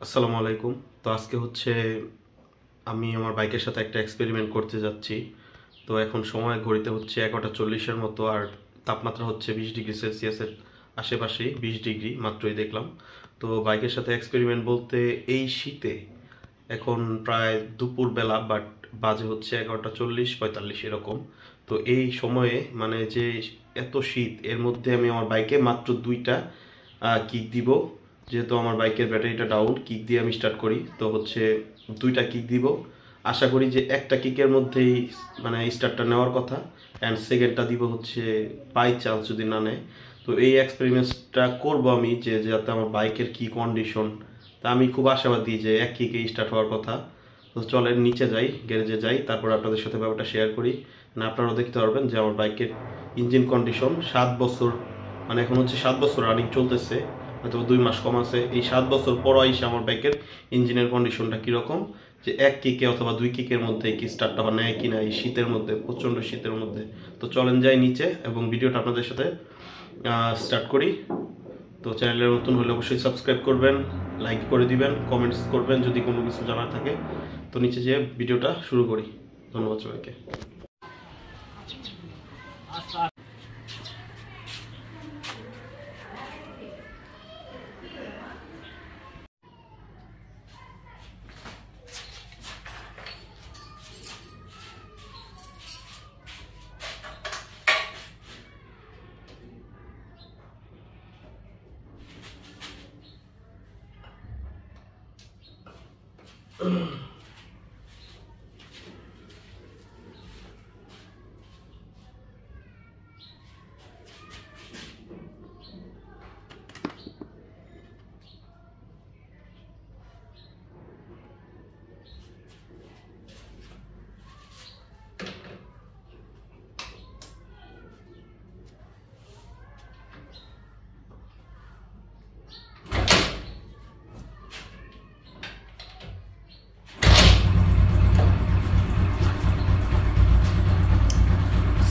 আসসালামু আলাইকুম। তো আজকে হচ্ছে আমি আমার বাইকের সাথে একটা এক্সপেরিমেন্ট করতে যাচ্ছি। তো এখন সময় ঘড়িতে হচ্ছে 11:40-এর মতো, আর তাপমাত্রা হচ্ছে 20 ডিগ্রি সেলসিয়াসের আশেপাশেই, 20 ডিগ্রি মাত্রই দেখলাম। তো বাইকের সাথে এক্সপেরিমেন্ট বলতে এই শীতে এখন প্রায় দুপুরবেলা, বাট বাজে হচ্ছে 11:40-45 এরকম। তো এই সময়ে মানে যে এত শীত, এর মধ্যে আমি আমার বাইকে মাত্র 2টা কিক দিব। যেহেতু আমার বাইকের ব্যাটারিটা ডাউন, কিক দিয়ে আমি স্টার্ট করি, তো হচ্ছে 2টা কিক দিব। আশা করি যে একটা কিকের মধ্যেই মানে স্টার্টটা নেওয়ার কথা, অ্যান্ড সেকেন্ডটা দিব হচ্ছে বাই চান্স যদি না নেয়। তো এই এক্সপেরিমেন্টটা করব আমি, যে যাতে আমার বাইকের কি কন্ডিশন, তা আমি খুব আশাবাদী যে এক কিকে স্টার্ট হওয়ার কথা। তো চলেন নিচে যাই, গ্যারেজে যাই, তারপর আপনাদের সাথে ব্যাপারটা শেয়ার করি। মানে আপনারাও দেখতে পারবেন যে আমার বাইকের ইঞ্জিন কন্ডিশন 7 বছর, মানে এখন হচ্ছে 7 বছর রানিং চলতেছে, হয়তো 2 মাস কম আছে। এই 7 বছর পর এসে আমার বাইকের ইঞ্জিনের কন্ডিশনটা কীরকম, যে এক কিকে অথবা 2 কিকের মধ্যে কি স্টার্টটা নেয় কিনা এই শীতের মধ্যে, প্রচণ্ড শীতের মধ্যে। তো চলেন যাই নিচে এবং ভিডিওটা আপনাদের সাথে স্টার্ট করি। তো চ্যানেলের নতুন হলে অবশ্যই সাবস্ক্রাইব করবেন, লাইক করে দিবেন, কমেন্টস করবেন যদি কোনো কিছু জানার থাকে। তো নিচে যেয়ে ভিডিওটা শুরু করি। ধন্যবাদ সবাইকে।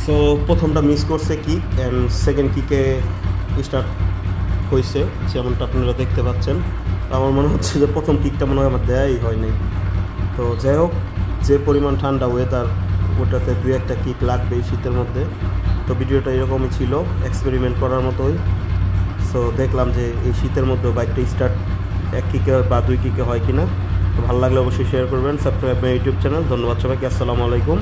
সো প্রথমটা মিস করছে কিক, অ্যান্ড সেকেন্ড কিকে স্টার্ট হয়েছে, যেমনটা আপনারা দেখতে পাচ্ছেন। আমার মনে হচ্ছে যে প্রথম কিকটা মনে হয় আমার দেয়াই হয়নি। তো যাই হোক, যে পরিমাণ ঠান্ডা ওয়েদার, ওটাতে 2-1টা কিক লাগবে এই শীতের মধ্যে। তো ভিডিওটা এরকমই ছিল, এক্সপেরিমেন্ট করার মতোই। সো দেখলাম যে এই শীতের মধ্যে বাইকটা স্টার্ট এক কিকে বা 2 কিকে হয় কিনা। তো ভালো লাগলে অবশ্যই শেয়ার করবেন, সাবস্ক্রাইব মাই ইউটিউব চ্যানেল। ধন্যবাদ সবাইকে, আসসালামু আলাইকুম।